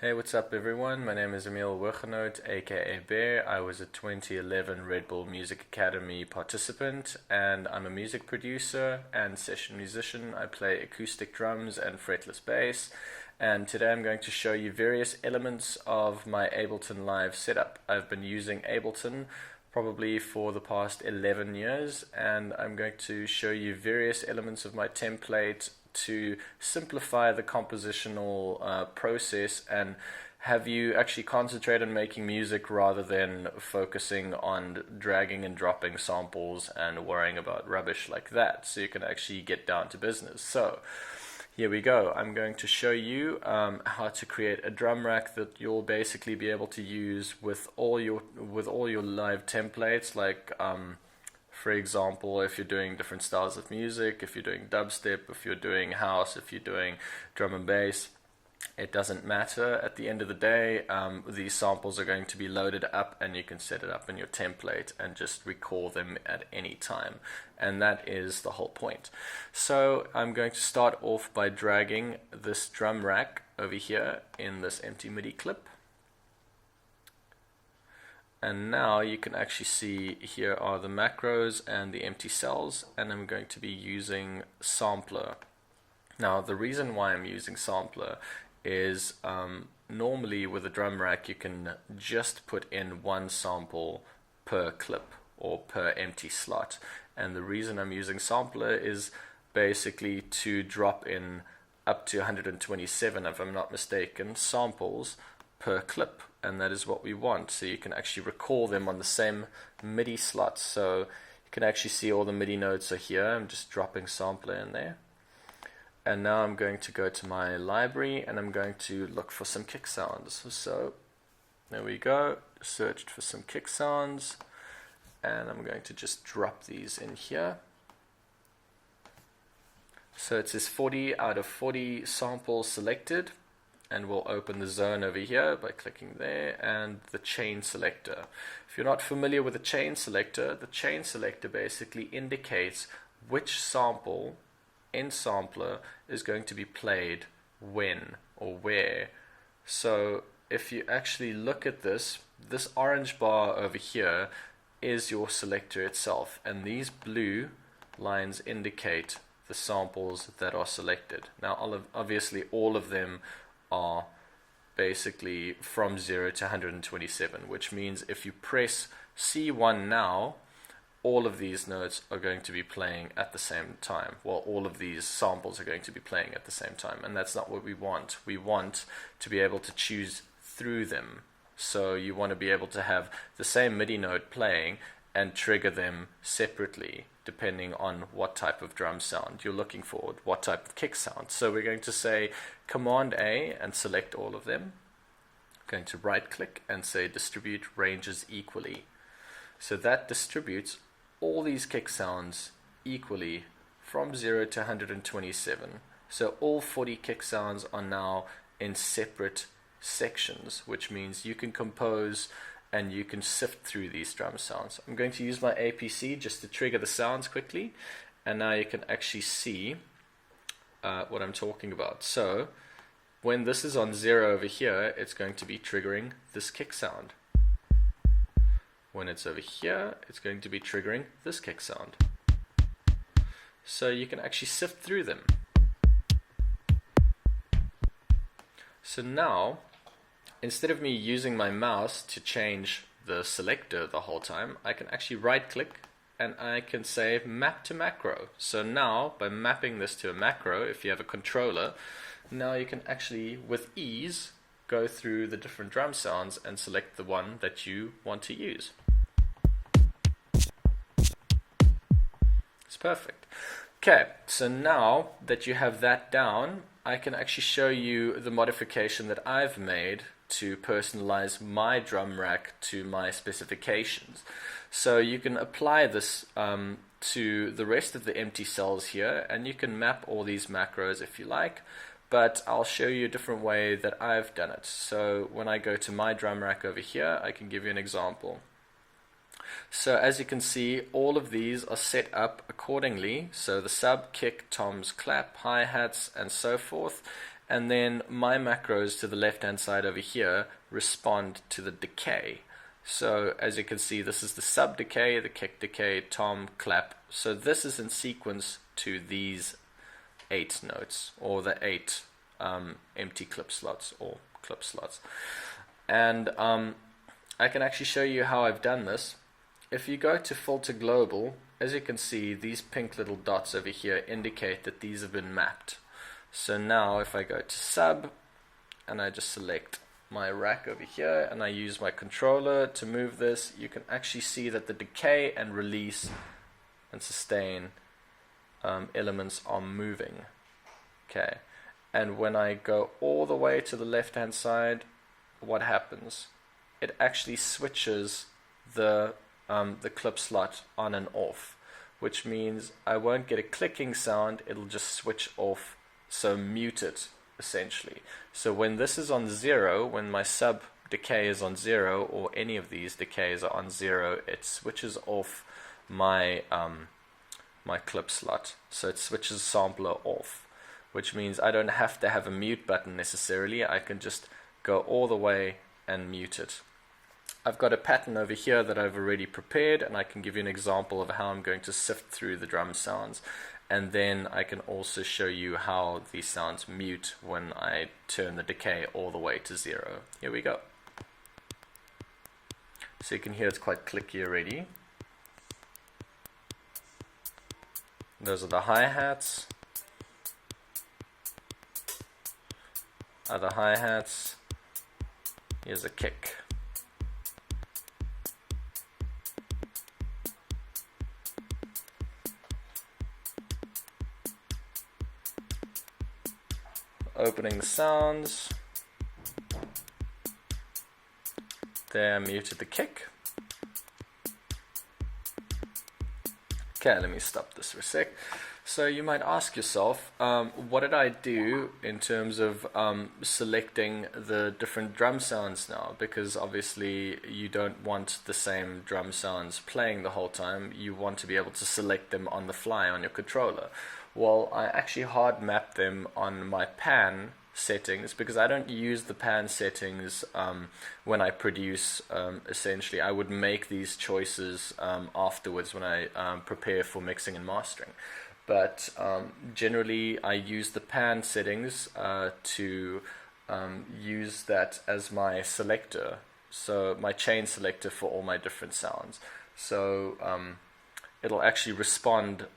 Hey, what's up everyone? My name is Emile Hoogenhout, aka Bear. I was a 2011 Red Bull Music Academy participant, and I'm a music producer and session musician. I play acoustic drums and fretless bass, and today I'm going to show you various elements of my Ableton Live setup. I've been using Ableton probably for the past 11 years, and I'm going to show you various elements of my template to simplify the compositional process and have you actually concentrate on making music rather than focusing on dragging and dropping samples and worrying about rubbish like that, so you can actually get down to business. So here we go. I'm going to show you how to create a drum rack that you'll basically be able to use with all your live templates, like for example, if you're doing different styles of music, if you're doing dubstep, if you're doing house, if you're doing drum and bass, it doesn't matter. At the end of the day, these samples are going to be loaded up and you can set it up in your template and just recall them at any time. And that is the whole point. So I'm going to start off by dragging this drum rack over here in this empty MIDI clip. And now you can actually see here are the macros and the empty cells, and I'm going to be using sampler. Now the reason why I'm using sampler is normally with a drum rack you can just put in one sample per clip or per empty slot, and the reason I'm using sampler is basically to drop in up to 127, if I'm not mistaken, samples per clip, and that is what we want. So you can actually recall them on the same MIDI slots. So you can actually see all the MIDI notes are here. I'm just dropping sampler in there. And now I'm going to go to my library and I'm going to look for some kick sounds. So there we go, searched for some kick sounds, and I'm going to just drop these in here. So it says 40 out of 40 samples selected, and we'll open the zone over here by clicking there, and the chain selector. If you're not familiar with the chain selector basically indicates which sample in sampler is going to be played when or where. So if you actually look at this orange bar over here is your selector itself, and these blue lines indicate the samples that are selected. Now obviously all of them are basically from 0 to 127, which means if you press C1 now, all of these notes are going to be playing at the same time. Well, all of these samples are going to be playing at the same time, and that's not what we want. We want to be able to choose through them. So you want to be able to have the same MIDI note playing and trigger them separately depending on what type of drum sound you're looking for, what type of kick sound. So we're going to say Command A and select all of them. I'm going to right click and say distribute ranges equally. So that distributes all these kick sounds equally from 0 to 127. So all 40 kick sounds are now in separate sections, which means you can compose and you can sift through these drum sounds. I'm going to use my APC just to trigger the sounds quickly, and now you can actually see what I'm talking about. So when this is on 0 over here, it's going to be triggering this kick sound. When it's over here, it's going to be triggering this kick sound. So you can actually sift through them. So now, instead of me using my mouse to change the selector the whole time, I can actually right click and I can say map to macro. So now by mapping this to a macro, if you have a controller, now you can actually with ease go through the different drum sounds and select the one that you want to use. It's perfect. Okay, so now that you have that down, I can actually show you the modification that I've made to personalize my drum rack to my specifications. So you can apply this to the rest of the empty cells here, and you can map all these macros if you like, but I'll show you a different way that I've done it. So when I go to my drum rack over here, I can give you an example. So as you can see, all of these are set up accordingly. So the sub, kick, toms, clap, hi-hats, and so forth. And then my macros to the left hand side over here respond to the decay. So as you can see, this is the sub decay, the kick decay, tom, clap. So this is in sequence to these 8 notes, or the 8 empty clip slots or clip slots. And I can actually show you how I've done this. If you go to filter global, as you can see, these pink little dots over here indicate that these have been mapped. So now if I go to sub and I just select my rack over here and I use my controller to move this, you can actually see that the decay and release and sustain elements are moving. Okay, and when I go all the way to the left hand side, what happens? It actually switches the clip slot on and off, which means I won't get a clicking sound, it'll just switch off, so mute it essentially. So when this is on 0, when my sub decay is on 0, or any of these decays are on 0, it switches off my my clip slot, so it switches sampler off, which means I don't have to have a mute button necessarily. I can just go all the way and mute it. I've got a pattern over here that I've already prepared, and I can give you an example of how I'm going to sift through the drum sounds, and then I can also show you how these sounds mute when I turn the decay all the way to 0. Here we go. So you can hear it's quite clicky already. Those are the hi-hats. Other hi-hats. Here's a kick. Opening the sounds. There, I muted the kick. Okay, let me stop this for a sec. So you might ask yourself, what did I do in terms of selecting the different drum sounds now? Because obviously you don't want the same drum sounds playing the whole time. You want to be able to select them on the fly on your controller. Well, I actually hard mapped them on my pan settings, because I don't use the pan settings when I produce. Essentially, I would make these choices afterwards when I prepare for mixing and mastering. But generally, I use the pan settings to use that as my selector, so my chain selector for all my different sounds. So it'll actually respond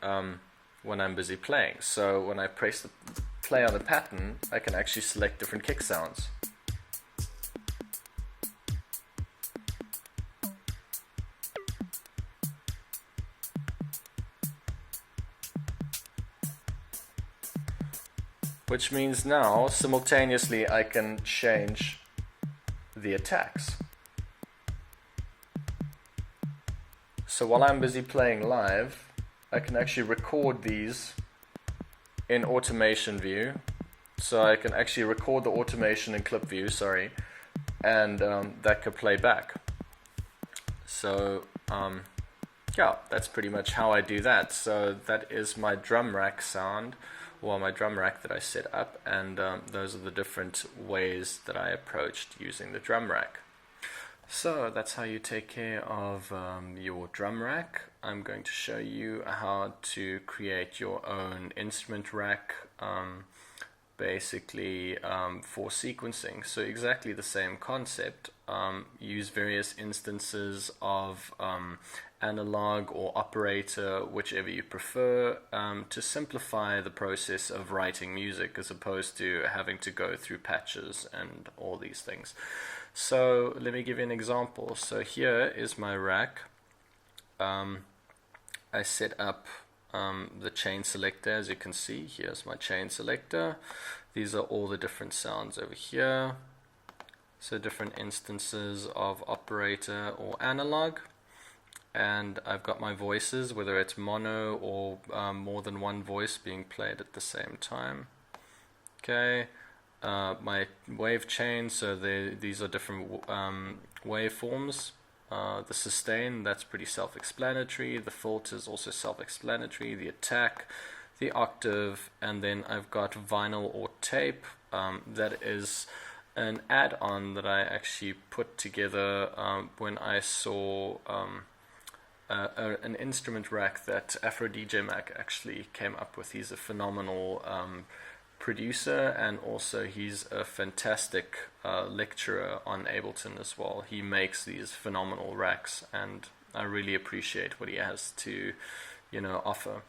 when I'm busy playing. So when I press the play on the pattern, I can actually select different kick sounds. Which means now, simultaneously, I can change the attacks. So while I'm busy playing live, I can actually record these in automation view. So I can actually record the automation in clip view, and that could play back. So yeah, that's pretty much how I do that. So that is my drum rack sound, or my drum rack that I set up, and those are the different ways that I approached using the drum rack. So that's how you take care of your drum rack. I'm going to show you how to create your own instrument rack, basically for sequencing. So exactly the same concept. Use various instances of analog or operator, whichever you prefer, to simplify the process of writing music as opposed to having to go through patches and all these things. So let me give you an example. So here is my rack. I set up the chain selector. As you can see, here's my chain selector. These are all the different sounds over here. So different instances of operator or analog. And I've got my voices, whether it's mono or more than one voice being played at the same time. Okay, my wave chain, so these are different waveforms. The sustain, that's pretty self-explanatory. The filter is also self-explanatory. The attack, the octave, and then I've got vinyl or tape. that is an add-on that I actually put together when I saw an instrument rack that Afro DJ Mac actually came up with. He's a phenomenal producer, and also he's a fantastic lecturer on Ableton as well. He makes these phenomenal racks, and I really appreciate what he has to, offer.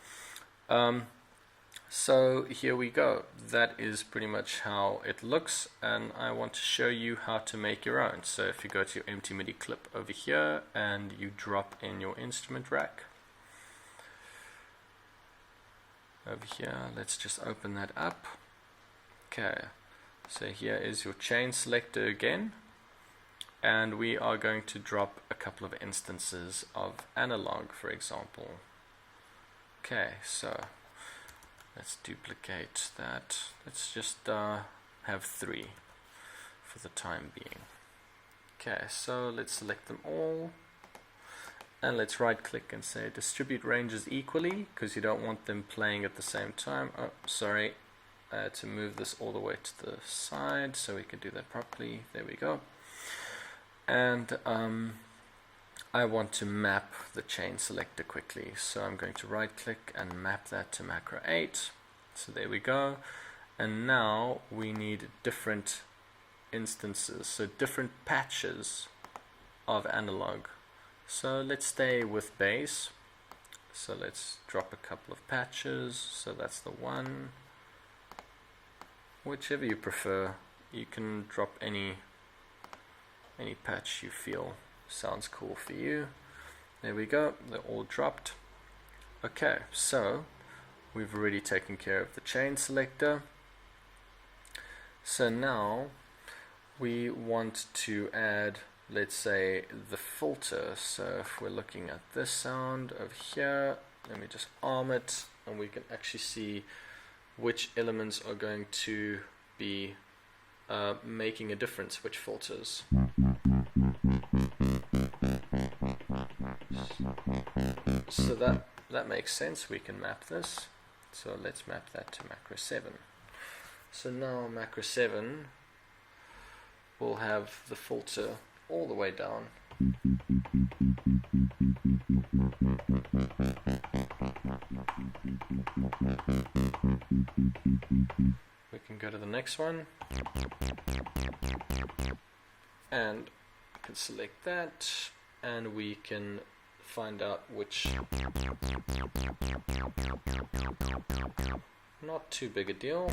So here we go. That is pretty much how it looks, and I want to show you how to make your own. So if you go to your empty MIDI clip over here and you drop in your instrument rack over here, let's just open that up. Okay, so here is your chain selector again, and we are going to drop a couple of instances of analog, for example. Okay, so let's duplicate that. Let's just have 3 for the time being. Okay, so let's select them all, and let's right click and say distribute ranges equally, because you don't want them playing at the same time. Oh, sorry, I had to move this all the way to the side so we can do that properly. There we go. And I want to map the chain selector quickly, so I'm going to right click and map that to macro 8. So there we go, and now we need different instances, so different patches of analog. So let's stay with bass, so let's drop a couple of patches. So that's the one, whichever you prefer. You can drop any patch you feel sounds cool for you. There we go, they're all dropped. Okay, so we've already taken care of the chain selector. So now we want to add, let's say, the filter. So if we're looking at this sound over here, let me just arm it, and we can actually see which elements are going to be making a difference, which filters. So that makes sense. We can map this. So let's map that to macro 7. So now macro 7 will have the filter all the way down. We can go to the next one, and we can select that, and we can find out which, not too big a deal.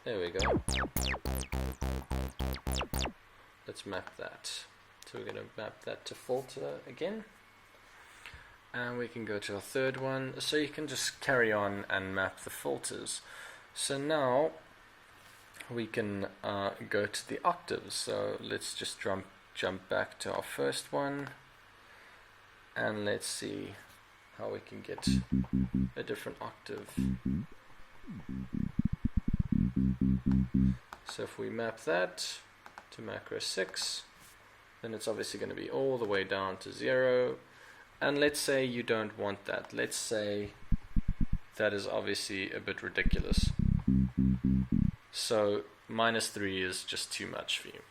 There we go. Let's map that. So we're going to map that to filter again. And we can go to our third one. So you can just carry on and map the filters. So now we can go to the octaves. So let's just jump back to our first one. And let's see how we can get a different octave. So if we map that to macro 6, then it's obviously going to be all the way down to 0. And let's say you don't want that. Let's say that is obviously a bit ridiculous. So -3 is just too much for you.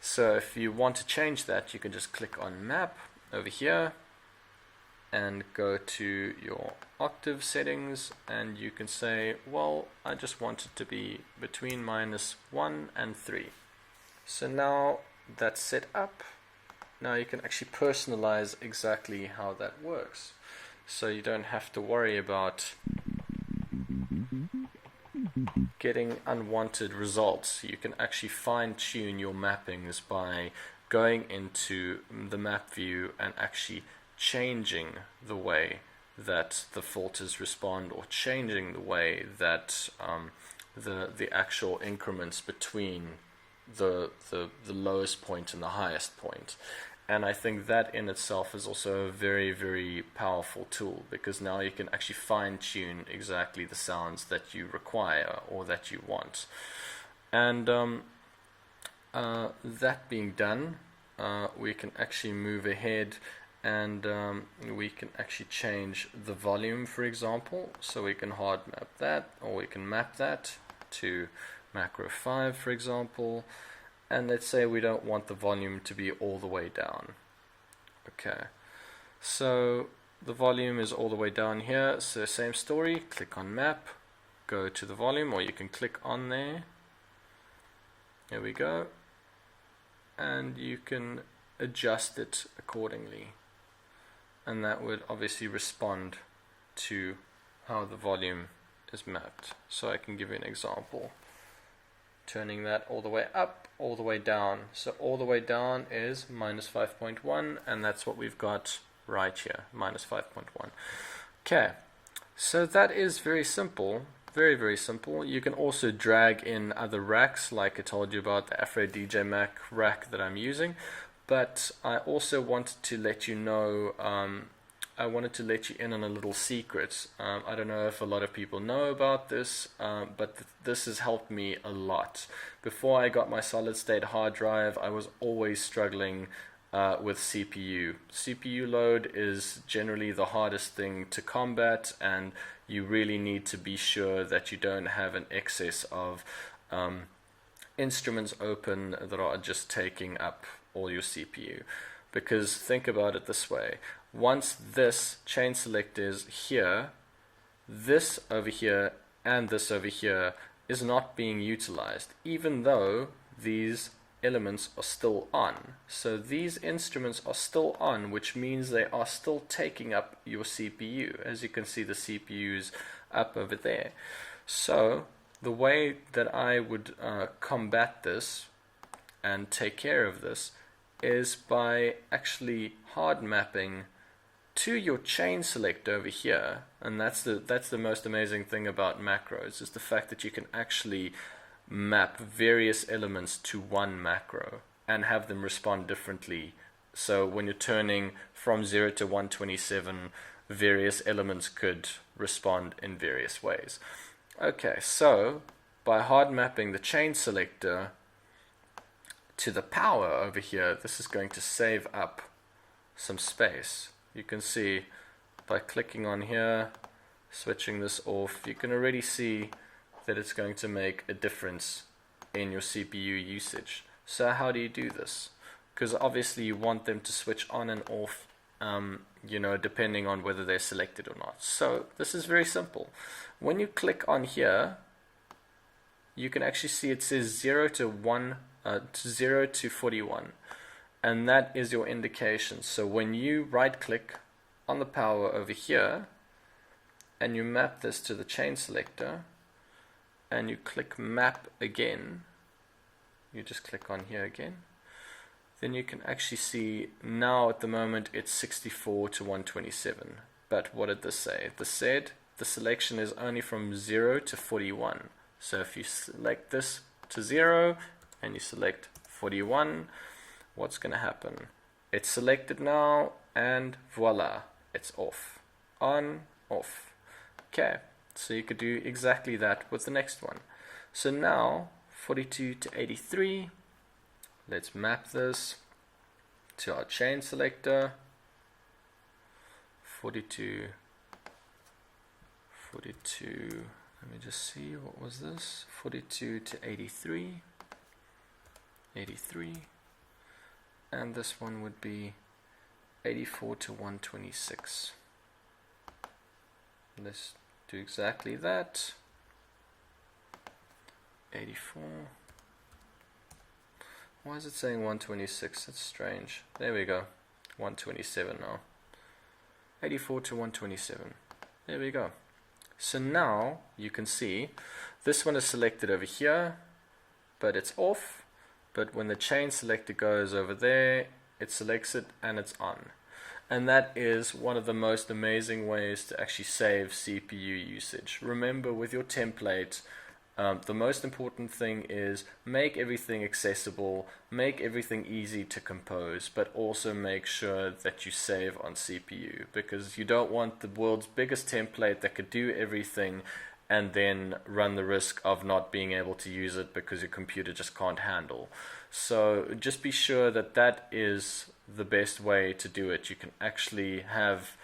So if you want to change that, you can just click on map over here and go to your octave settings, and you can say, well, I just want it to be between -1 and 3. So now that's set up. Now you can actually personalize exactly how that works. So you don't have to worry about getting unwanted results. You can actually fine-tune your mappings by going into the map view and actually changing the way that the filters respond, or changing the way that the actual increments between the lowest point and the highest point. And I think that in itself is also a very, very powerful tool, because now you can actually fine-tune exactly the sounds that you require or that you want. And that being done, we can actually move ahead and we can actually change the volume, for example. So we can hard map that, or we can map that to macro 5, for example. And let's say we don't want the volume to be all the way down. Okay, so the volume is all the way down here. So same story, click on map, go to the volume, or you can click on there. There we go. And you can adjust it accordingly. And that would obviously respond to how the volume is mapped. So I can give you an example. Turning that all the way up, all the way down. So all the way down is minus 5.1, and that's what we've got right here, minus 5.1. Okay, so that is very simple, very, very simple. You can also drag in other racks, like I told you about the Afro DJ Mac rack that I'm using. But I also wanted to let you know, I wanted to let you in on a little secret. I don't know if a lot of people know about this, but this has helped me a lot. Before I got my solid state hard drive, I was always struggling with CPU. CPU load is generally the hardest thing to combat, and you really need to be sure that you don't have an excess of instruments open that are just taking up all your CPU. Because think about it this way. Once this chain select is here, this over here and this over here is not being utilized, even though these elements are still on. So these instruments are still on, which means they are still taking up your CPU. As you can see, the CPU is up over there. So the way that I would combat this and take care of this is by actually hard mapping to your chain select over here. And that's the most amazing thing about macros, is the fact that you can actually map various elements to one macro and have them respond differently. So when you're turning from 0 to 127, various elements could respond in various ways. Okay, so by hard mapping the chain selector to the power over here, this is going to save up some space. You can see by clicking on here, switching this off, you can already see that it's going to make a difference in your CPU usage. So how do you do this? Because obviously you want them to switch on and off, you know, depending on whether they're selected or not. So this is very simple. When you click on here, you can actually see it says 0 to 41, and that is your indication. So when you right click on the power over here and you map this to the chain selector and you click map again, you just click on here again, then you can actually see now at the moment it's 64 to 127. But what did this say? This said the selection is only from 0 to 41. So if you select this to 0 and you select 41, what's going to happen? It's selected now, and voila, it's off. On, off. Okay, so you could do exactly that with the next one. So now 42 to 83, let's map this to our chain selector. 42, let me just see, what was this? 42 to 83, and this one would be 84 to 126. Let's do exactly that. 84. Why is it saying 126? That's strange. There we go. 127 now. 84 to 127. There we go. So now you can see this one is selected over here, but it's off. But when the chain selector goes over there, it selects it and it's on. And that is one of the most amazing ways to actually save CPU usage. Remember, with your template, the most important thing is make everything accessible, make everything easy to compose, but also make sure that you save on CPU, because you don't want the world's biggest template that could do everything and then run the risk of not being able to use it because your computer just can't handle. So just be sure that that is the best way to do it. You can actually have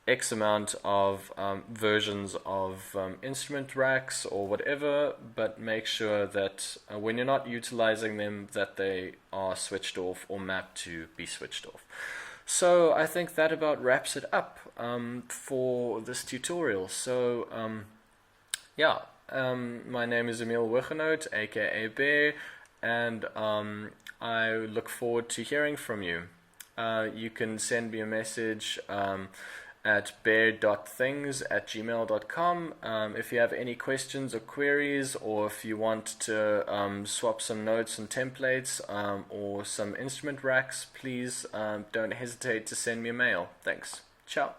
X amount of versions of instrument racks or whatever, but make sure that when you're not utilizing them, that they are switched off or mapped to be switched off. So I think that about wraps it up for this tutorial. So yeah, my name is Emile Hoogenhout, aka Bear, and I look forward to hearing from you. You can send me a message at bear.things@gmail.com. If you have any questions or queries, or if you want to swap some notes and templates or some instrument racks, please don't hesitate to send me a mail. Thanks. Ciao.